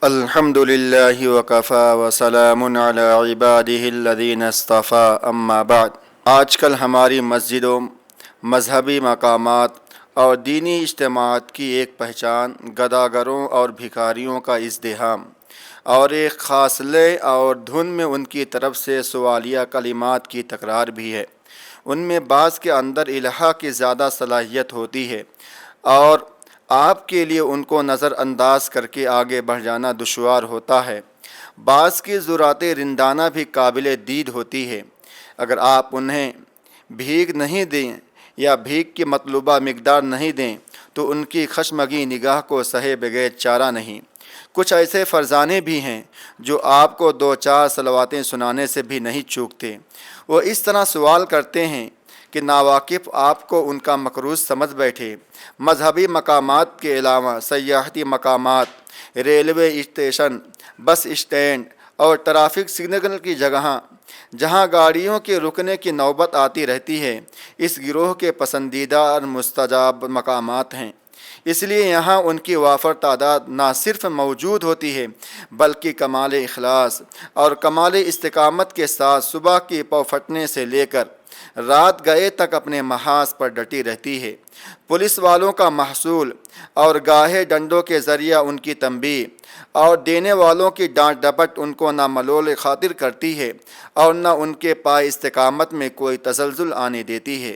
الحمد للہ وکفا وسلام علی عبادہ الذین اصطفیٰ اما بعد۔ آج کل ہماری مسجدوں، مذہبی مقامات اور دینی اجتماعات کی ایک پہچان گداگروں اور بھکاریوں کا ازدحام اور ایک خاص لے اور دھن میں ان کی طرف سے سوالیہ کلمات کی تکرار بھی ہے۔ ان میں بعض کے اندر الہا کی زیادہ صلاحیت ہوتی ہے اور آپ کے لیے ان کو نظر انداز کر کے آگے بڑھ جانا دشوار ہوتا ہے۔ بعض کی ذرات رندانہ بھی قابل دید ہوتی ہے۔ اگر آپ انہیں بھیک نہیں دیں یا بھیک کی مطلوبہ مقدار نہیں دیں تو ان کی خشمگی نگاہ کو سہے بغیر چارہ نہیں۔ کچھ ایسے فرزانے بھی ہیں جو آپ کو دو چار صلواتیں سنانے سے بھی نہیں چوکتے۔ وہ اس طرح سوال کرتے ہیں کہ ناواقف آپ کو ان کا مقروض سمجھ بیٹھے۔ مذہبی مقامات کے علاوہ سیاحتی مقامات، ریلوے اسٹیشن، بس اسٹینڈ اور ٹریفک سگنل کی جگہیں جہاں گاڑیوں کے رکنے کی نوبت آتی رہتی ہے، اس گروہ کے پسندیدہ اور مستجاب مقامات ہیں۔ اس لیے یہاں ان کی وافر تعداد نہ صرف موجود ہوتی ہے بلکہ کمال اخلاص اور کمال استقامت کے ساتھ صبح کی پاؤں پھٹنے سے لے کر رات گئے تک اپنے محاذ پر ڈٹی رہتی ہے۔ پولیس والوں کا محصول اور گاہے ڈنڈوں کے ذریعہ ان کی تنبیہ اور دینے والوں کی ڈانٹ ڈپٹ ان کو نہ ملول خاطر کرتی ہے اور نہ ان کے پائے استقامت میں کوئی تزلزل آنے دیتی ہے۔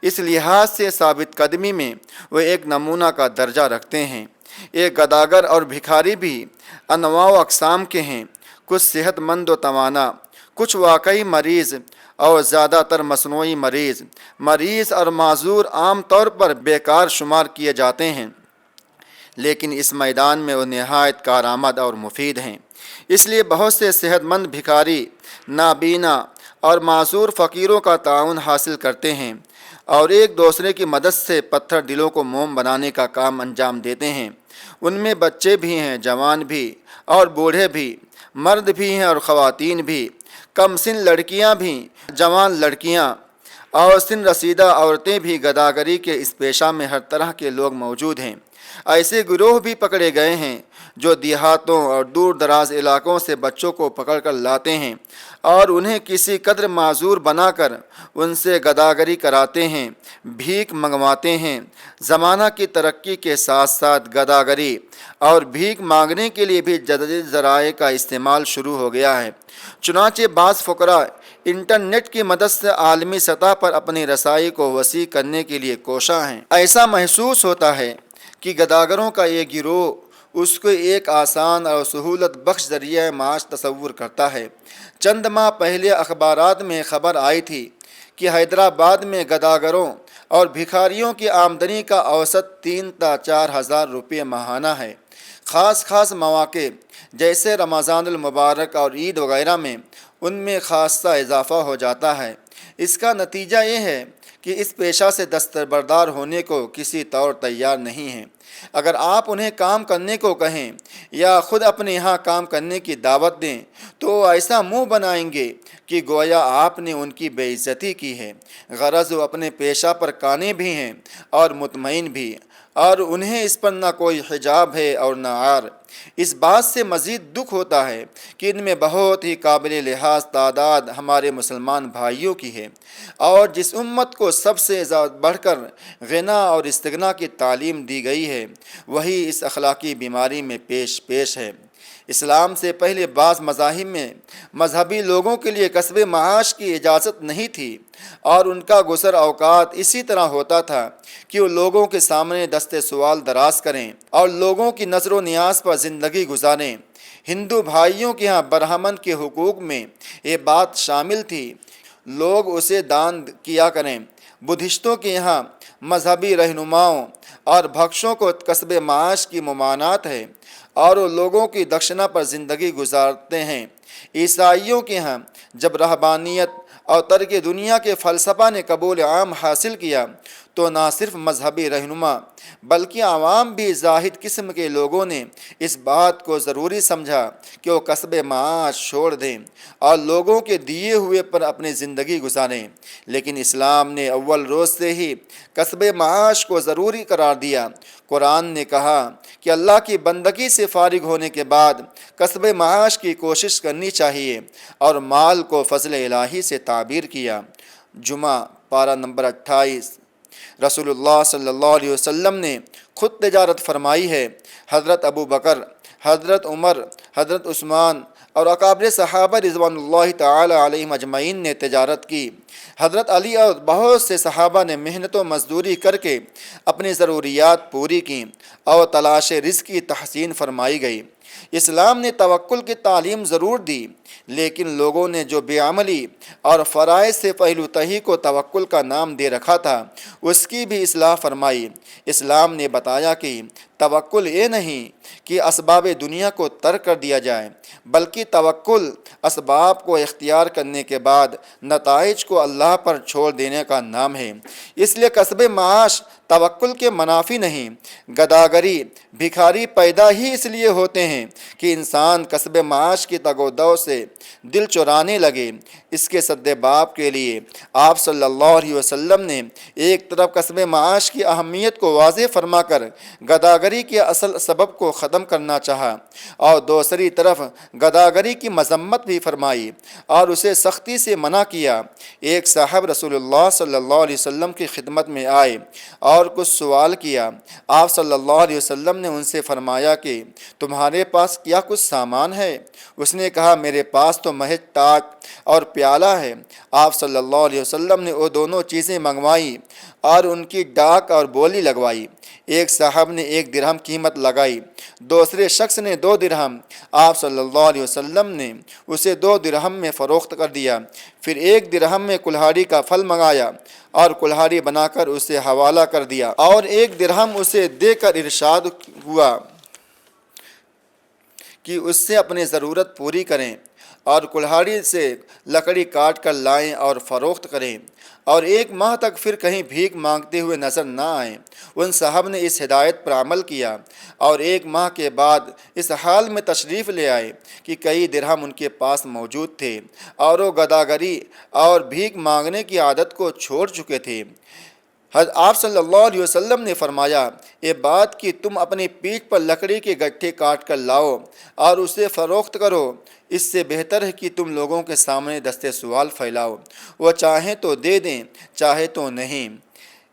اس لحاظ سے ثابت قدمی میں وہ ایک نمونہ کا درجہ رکھتے ہیں۔ ایک گداگر اور بھکاری بھی انواع و اقسام کے ہیں، کچھ صحت مند و توانا، کچھ واقعی مریض اور زیادہ تر مصنوعی مریض اور معذور عام طور پر بیکار شمار کیے جاتے ہیں، لیکن اس میدان میں وہ نہایت کارآمد اور مفید ہیں۔ اس لیے بہت سے صحت مند بھکاری نابینا اور معذور فقیروں کا تعاون حاصل کرتے ہیں اور ایک دوسرے کی مدد سے پتھر دلوں کو موم بنانے کا کام انجام دیتے ہیں۔ ان میں بچے بھی ہیں، جوان بھی اور بوڑھے بھی، مرد بھی ہیں اور خواتین بھی، کم سن لڑکیاں بھی، جوان لڑکیاں اور سن رسیدہ عورتیں بھی۔ گداگری کے اس پیشہ میں ہر طرح کے لوگ موجود ہیں۔ ایسے گروہ بھی پکڑے گئے ہیں جو دیہاتوں اور دور دراز علاقوں سے بچوں کو پکڑ کر لاتے ہیں اور انہیں کسی قدر معذور بنا کر ان سے گداگری کراتے ہیں، بھیک منگواتے ہیں۔ زمانہ کی ترقی کے ساتھ ساتھ گداگری اور بھیک مانگنے کے لیے بھی جدید ذرائع کا استعمال شروع ہو گیا ہے۔ چنانچہ بعض فقراء انٹرنیٹ کی مدد سے عالمی سطح پر اپنی رسائی کو وسیع کرنے کے لیے کوشاں ہیں۔ ایسا محسوس ہوتا ہے کہ گداگروں کا یہ گروہ اس کو ایک آسان اور سہولت بخش ذریعہ معاش تصور کرتا ہے۔ چند ماہ پہلے اخبارات میں خبر آئی تھی کہ حیدرآباد میں گداگروں اور بھکاریوں کی آمدنی کا اوسط 3 تا 4 ہزار روپے ماہانہ ہے۔ خاص مواقع جیسے رمضان المبارک اور عید وغیرہ میں ان میں خاصہ اضافہ ہو جاتا ہے۔ اس کا نتیجہ یہ ہے کہ اس پیشہ سے دستبردار ہونے کو کسی طور تیار نہیں ہیں۔ اگر آپ انہیں کام کرنے کو کہیں یا خود اپنے یہاں کام کرنے کی دعوت دیں تو ایسا منہ بنائیں گے کہ گویا آپ نے ان کی بے عزتی کی ہے۔ غرض وہ اپنے پیشہ پر قانع بھی ہیں اور مطمئن بھی، اور انہیں اس پر نہ کوئی حجاب ہے اور نہ عار۔ اس بات سے مزید دکھ ہوتا ہے کہ ان میں بہت ہی قابل لحاظ تعداد ہمارے مسلمان بھائیوں کی ہے، اور جس امت کو سب سے بڑھ کر غنا اور استغنا کی تعلیم دی گئی ہے وہی اس اخلاقی بیماری میں پیش ہے۔ اسلام سے پہلے بعض مذاہب میں مذہبی لوگوں کے لیے کسب معاش کی اجازت نہیں تھی، اور ان کا گزر اوقات اسی طرح ہوتا تھا کہ وہ لوگوں کے سامنے دست سوال دراز کریں اور لوگوں کی نظر و نیاز پر زندگی گزاریں۔ ہندو بھائیوں کے ہاں برہمن کے حقوق میں یہ بات شامل تھی، لوگ اسے دان کیا کریں۔ بدھسٹوں کے یہاں مذہبی رہنماؤں اور بھکشوں کو کسب معاش کی ممانعت ہے اور وہ لوگوں کی دکشنا پر زندگی گزارتے ہیں۔ عیسائیوں کے ہاں جب رہبانیت اور ترک دنیا کے فلسفہ نے قبول عام حاصل کیا تو نہ صرف مذہبی رہنما بلکہ عوام بھی زاہد قسم کے لوگوں نے اس بات کو ضروری سمجھا کہ وہ کسب معاش چھوڑ دیں اور لوگوں کے دیے ہوئے پر اپنی زندگی گزاریں، لیکن اسلام نے اول روز سے ہی کسب معاش کو ضروری قرار دیا۔ قرآن نے کہا کہ اللہ کی بندگی سے فارغ ہونے کے بعد کسب معاش کی کوشش کرنی چاہیے، اور مال کو فضل الہی سے تعبیر کیا۔ جمعہ پارہ نمبر 28۔ رسول اللہ صلی اللہ علیہ وسلم نے خود تجارت فرمائی ہے۔ حضرت ابو بکر، حضرت عمر، حضرت عثمان اور اکابر صحابہ رضوان اللہ تعالی علیہم اجمعین نے تجارت کی۔ حضرت علی اور بہت سے صحابہ نے محنت و مزدوری کر کے اپنی ضروریات پوری کیں اور تلاش رزق کی تحسین فرمائی گئی۔ اسلام نے توکل کی تعلیم ضرور دی، لیکن لوگوں نے جو بے عملی اور فرائض سے پہلو تہی کو توکل کا نام دے رکھا تھا، اس کی بھی اصلاح فرمائی۔ اسلام نے بتایا کہ توکل یہ نہیں کہ اسباب دنیا کو ترک کر دیا جائے، بلکہ توکل اسباب کو اختیار کرنے کے بعد نتائج کو اللہ پر چھوڑ دینے کا نام ہے۔ اس لیے کسب معاش توکل کے منافی نہیں۔ گداگری، بھکاری پیدا ہی اس لیے ہوتے ہیں کہ انسان کسب معاش کی تگ و دو سے دل چرانے لگے۔ اس کے سدباب کے لیے آپ صلی اللہ علیہ وسلم نے ایک طرف کسب معاش کی اہمیت کو واضح فرما کر گداگری کے اصل سبب کو ختم کرنا چاہا، اور دوسری طرف گداگری کی مذمت بھی فرمائی اور اسے سختی سے منع کیا۔ ایک صاحب رسول اللہ صلی اللہ علیہ وسلم کی خدمت میں آئے اور کچھ سوال کیا۔ آپ صلی اللہ علیہ وسلم نے ان سے فرمایا کہ تمہارے پاس کیا کچھ سامان ہے؟ اس نے کہا میرے پاس تو محض ٹاٹ اور پیالہ ہے۔ آپ صلی اللہ علیہ وسلم نے وہ دونوں چیزیں منگوائیں اور ان کی ڈاک اور بولی لگوائی۔ ایک صاحب نے 1 درہم قیمت لگائی، دوسرے شخص نے 2 درہم۔ آپ صلی اللہ علیہ وسلم نے اسے 2 درہم میں فروخت کر دیا۔ پھر 1 درہم میں کلہاڑی کا پھل منگایا اور کلہاڑی بنا کر اسے حوالہ کر دیا، اور 1 درہم اسے دے کر ارشاد ہوا کہ اس سے اپنی ضرورت پوری کریں، اور کلہاڑی سے لکڑی کاٹ کر لائیں اور فروخت کریں، اور 1 ماہ تک پھر کہیں بھیک مانگتے ہوئے نظر نہ آئیں۔ ان صاحب نے اس ہدایت پر عمل کیا اور 1 ماہ کے بعد اس حال میں تشریف لے آئے کہ کئی درہم ان کے پاس موجود تھے، اور وہ گداگری اور بھیک مانگنے کی عادت کو چھوڑ چکے تھے۔ آپ صلی اللہ علیہ وسلم نے فرمایا، یہ بات کہ تم اپنی پیٹھ پر لکڑی کے گٹھے کاٹ کر لاؤ اور اسے فروخت کرو، اس سے بہتر ہے کہ تم لوگوں کے سامنے دست سوال پھیلاؤ، وہ چاہیں تو دے دیں، چاہے تو نہیں۔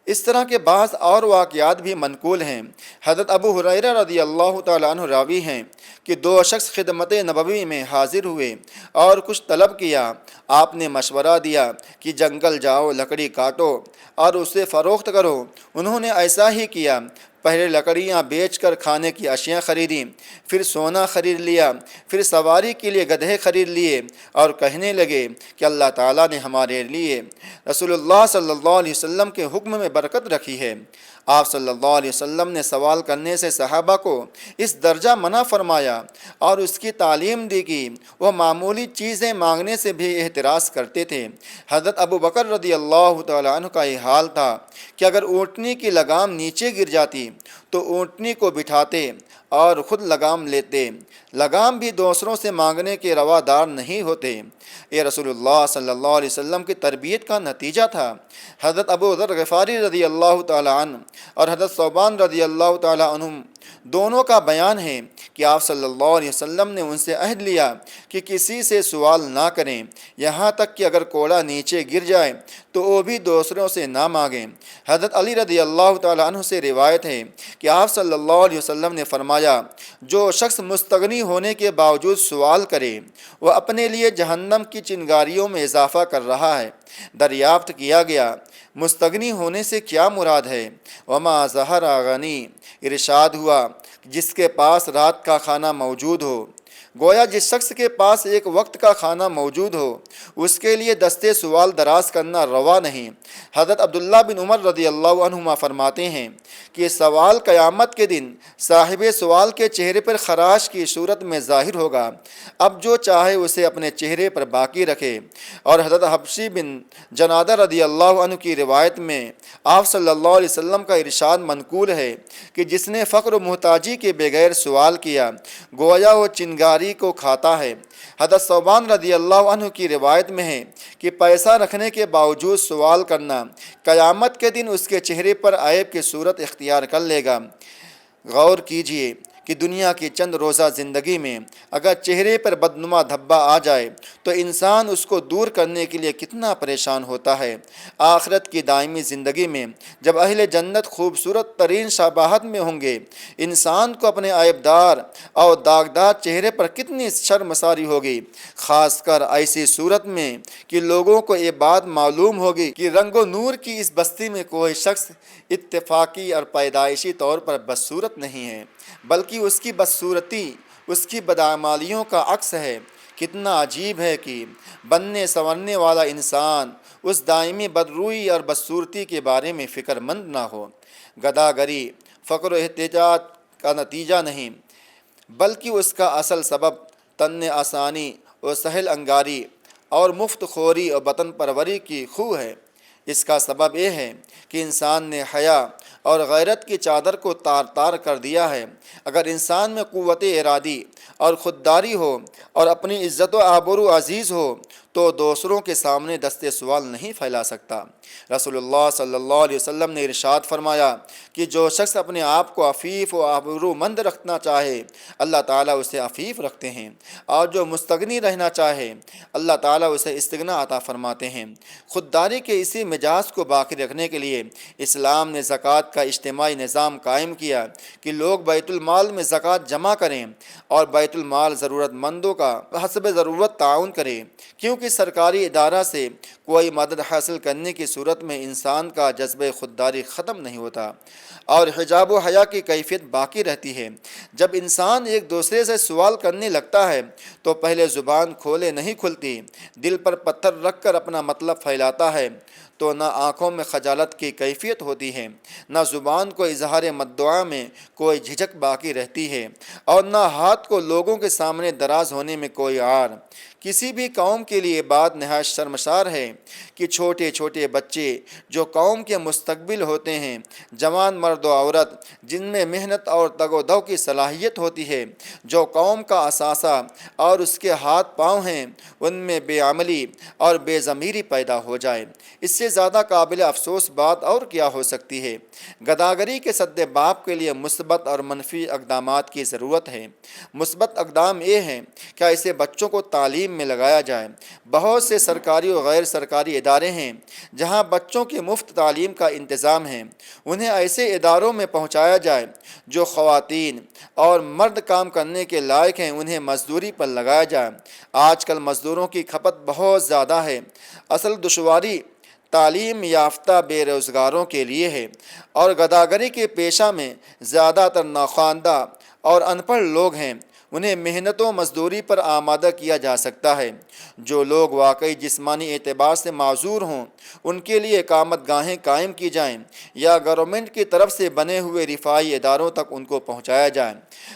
اس طرح کے بعض اور واقعات بھی منقول ہیں۔ حضرت ابو ہریرہ رضی اللہ تعالیٰ عنہ راوی ہیں کہ 2 شخص خدمت نبوی میں حاضر ہوئے اور کچھ طلب کیا۔ آپ نے مشورہ دیا کہ جنگل جاؤ، لکڑی کاٹو اور اسے فروخت کرو۔ انہوں نے ایسا ہی کیا۔ پہلے لکڑیاں بیچ کر کھانے کی اشیاء خریدیں، پھر سونا خرید لیا، پھر سواری کے لیے گدھے خرید لیے، اور کہنے لگے کہ اللہ تعالیٰ نے ہمارے لیے رسول اللہ صلی اللہ علیہ وسلم کے حکم میں برکت رکھی ہے۔ آپ صلی اللہ علیہ وسلم نے سوال کرنے سے صحابہ کو اس درجہ منع فرمایا اور اس کی تعلیم دی کہ وہ معمولی چیزیں مانگنے سے بھی احتراز کرتے تھے۔ حضرت ابو بکر رضی اللہ تعالیٰ عنہ کا یہ حال تھا کہ اگر اونٹنی کی لگام نیچے گر جاتی تو اونٹنی کو بٹھاتے اور خود لگام لیتے۔ لگام بھی دوسروں سے مانگنے کے روادار نہیں ہوتے۔ یہ رسول اللہ صلی اللہ علیہ وسلم کی تربیت کا نتیجہ تھا۔ حضرت ابو ذر غفاری رضی اللہ تعالیٰ عنہ اور حضرت ثوبان رضی اللہ تعالیٰ عنہ دونوں کا بیان ہے کہ آپ صلی اللہ علیہ وسلم نے ان سے عہد لیا کہ کسی سے سوال نہ کریں، یہاں تک کہ اگر کوڑا نیچے گر جائے تو وہ بھی دوسروں سے نہ مانگیں۔ حضرت علی رضی اللہ تعالیٰ عنہ سے روایت ہے کہ آپ صلی اللہ علیہ وسلم نے فرمایا، جو شخص مستغنی ہونے کے باوجود سوال کرے وہ اپنے لیے جہنم کی چنگاریوں میں اضافہ کر رہا ہے۔ دریافت کیا گیا مستغنی ہونے سے کیا مراد ہے؟ وما ظہر غنی، ارشاد ہوا جس کے پاس رات کا کھانا موجود ہو، گویا جس شخص کے پاس ایک وقت کا کھانا موجود ہو اس کے لیے دستے سوال دراز کرنا روا نہیں۔ حضرت عبداللہ بن عمر رضی اللہ عنہما فرماتے ہیں کہ سوال قیامت کے دن صاحب سوال کے چہرے پر خراش کی صورت میں ظاہر ہوگا، اب جو چاہے اسے اپنے چہرے پر باقی رکھے۔ اور حضرت حبشی بن جنادہ رضی اللہ عنہ کی روایت میں آپ صلی اللہ علیہ وسلم کا ارشاد منقول ہے کہ جس نے فقر و محتاجی کے بغیر سوال کیا گویا وہ چنگاری کو کھاتا ہے۔ حضرت ثوبان رضی اللہ عنہ کی روایت میں ہے کہ پیسہ رکھنے کے باوجود سوال کرنا قیامت کے دن اس کے چہرے پر عیب کی صورت اختیار کر لے گا۔ غور کیجئے کہ دنیا کی چند روزہ زندگی میں اگر چہرے پر بدنما دھبا آ جائے تو انسان اس کو دور کرنے کے لیے کتنا پریشان ہوتا ہے۔ آخرت کی دائمی زندگی میں جب اہل جنت خوبصورت ترین شباہت میں ہوں گے، انسان کو اپنے عیبدار اور داغدار چہرے پر کتنی شرمساری ہوگی، خاص کر ایسی صورت میں کہ لوگوں کو یہ بات معلوم ہوگی کہ رنگ و نور کی اس بستی میں کوئی شخص اتفاقی اور پیدائشی طور پر بدصورت نہیں ہے، بلکہ اس کی بدصورتی اس کی بدعمالیوں کا عکس ہے۔ کتنا عجیب ہے کہ بننے سنورنے والا انسان اس دائمی بدروئی اور بدصورتی کے بارے میں فکر مند نہ ہو۔ گداگری فقر و احتیاج کا نتیجہ نہیں، بلکہ اس کا اصل سبب تن آسانی اور سہل انگاری اور مفت خوری اور وطن پروری کی خو ہے۔ اس کا سبب یہ ہے کہ انسان نے حیا اور غیرت کی چادر کو تار تار کر دیا ہے۔ اگر انسان میں قوت ارادی اور خودداری ہو اور اپنی عزت و آبرو عزیز ہو تو دوسروں کے سامنے دستے سوال نہیں پھیلا سکتا۔ رسول اللہ صلی اللہ علیہ وسلم نے ارشاد فرمایا کہ جو شخص اپنے آپ کو عفیف و آبرو مند رکھنا چاہے اللہ تعالیٰ اسے عفیف رکھتے ہیں، اور جو مستغنی رہنا چاہے اللہ تعالیٰ اسے استغنا عطا فرماتے ہیں۔ خودداری کے اسی مزاج کو باقی رکھنے کے لیے اسلام نے زکوٰۃ کا اجتماعی نظام قائم کیا کہ لوگ بیت المال میں زکوٰۃ جمع کریں اور بیت المال ضرورت مندوں کا حسب ضرورت تعاون کرے، کیونکہ سرکاری ادارہ سے کوئی مدد حاصل کرنے کی صورت میں انسان کا جذبہ خودداری ختم نہیں ہوتا اور حجاب و حیا کی کیفیت باقی رہتی ہے۔ جب انسان ایک دوسرے سے سوال کرنے لگتا ہے تو پہلے زبان کھولے نہیں کھلتی، دل پر پتھر رکھ کر اپنا مطلب پھیلاتا ہے تو نہ آنکھوں میں خجالت کی کیفیت ہوتی ہے، نہ زبان کو اظہار مدعا میں کوئی جھجک باقی رہتی ہے، اور نہ ہاتھ کو لوگوں کے سامنے دراز ہونے میں کوئی عار۔ کسی بھی قوم کے لیے بات نہایت شرمسار ہے کہ چھوٹے چھوٹے بچے جو قوم کے مستقبل ہوتے ہیں، جوان مرد و عورت جن میں محنت اور تگ و دو کی صلاحیت ہوتی ہے، جو قوم کا اثاثہ اور اس کے ہاتھ پاؤں ہیں، ان میں بے عملی اور بے ضمیری پیدا ہو جائے۔ اس سے زیادہ قابل افسوس بات اور کیا ہو سکتی ہے۔ گداگری کے سد باب کے لیے مثبت اور منفی اقدامات کی ضرورت ہے۔ مثبت اقدام یہ ہیں کہ ایسے بچوں کو تعلیم میں لگایا جائے۔ بہت سے سرکاری و غیر سرکاری ادارے ہیں جہاں بچوں کی مفت تعلیم کا انتظام ہے، انہیں ایسے اداروں میں پہنچایا جائے۔ جو خواتین اور مرد کام کرنے کے لائق ہیں انہیں مزدوری پر لگایا جائے۔ آج کل مزدوروں کی کھپت بہت زیادہ ہے۔ اصل دشواری تعلیم یافتہ بے روزگاروں کے لیے ہے، اور گداگری کے پیشہ میں زیادہ تر ناخواندہ اور ان پڑھ لوگ ہیں۔ انہیں محنت و مزدوری پر آمادہ کیا جا سکتا ہے۔ جو لوگ واقعی جسمانی اعتبار سے معذور ہوں ان کے لیے اقامت گاہیں قائم کی جائیں یا گورنمنٹ کی طرف سے بنے ہوئے رفاہی اداروں تک ان کو پہنچایا جائے۔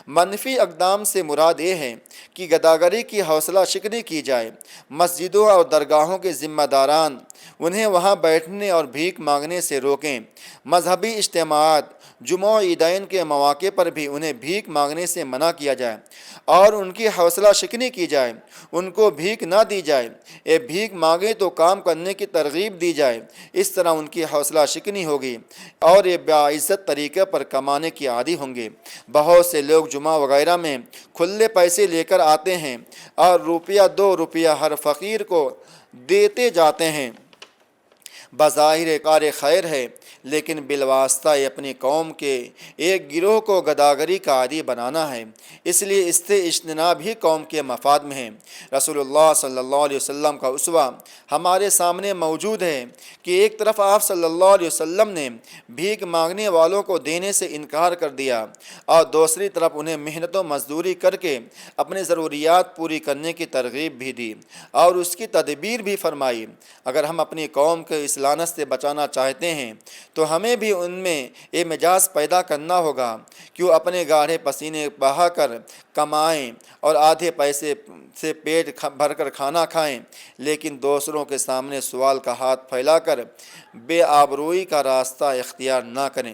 منفی اقدام سے مراد یہ ہے کہ گداگری کی حوصلہ شکنی کی جائے۔ مسجدوں اور درگاہوں کے ذمہ داران انہیں وہاں بیٹھنے اور بھیک مانگنے سے روکیں۔ مذہبی اجتماعات، جمعہ و عیدین کے مواقع پر بھی انہیں بھیک مانگنے سے منع کیا جائے اور ان کی حوصلہ شکنی کی جائے، ان کو بھیک نہ دی جائے۔ یہ بھیک مانگے تو کام کرنے کی ترغیب دی جائے، اس طرح ان کی حوصلہ شکنی ہوگی اور یہ باعزت طریقے پر کمانے کی عادی ہوں گے۔ بہت سے لوگ جمعہ وغیرہ میں کھلے پیسے لے کر آتے ہیں اور روپیہ 2 روپیہ ہر فقیر کو دیتے جاتے ہیں۔ بظاہر کار خیر ہے، لیکن بالواسطہ اپنی قوم کے ایک گروہ کو گداگری کا عادی بنانا ہے۔ اس لیے اس سے اجتناب ہی قوم کے مفاد میں ہے۔ رسول اللہ صلی اللہ علیہ وسلم کا اسوہ ہمارے سامنے موجود ہے کہ ایک طرف آپ صلی اللہ علیہ وسلم نے بھیک مانگنے والوں کو دینے سے انکار کر دیا اور دوسری طرف انہیں محنت و مزدوری کر کے اپنی ضروریات پوری کرنے کی ترغیب بھی دی اور اس کی تدبیر بھی فرمائی۔ اگر ہم اپنی قوم کو اس لعنت سے بچانا چاہتے ہیں تو ہمیں بھی ان میں یہ مزاج پیدا کرنا ہوگا کہ وہ اپنے گاڑھے پسینے بہا کر کمائیں اور آدھے پیسے سے پیٹ بھر کر کھانا کھائیں، لیکن دوسروں کے سامنے سوال کا ہاتھ پھیلا کر بے آبروئی کا راستہ اختیار نہ کریں۔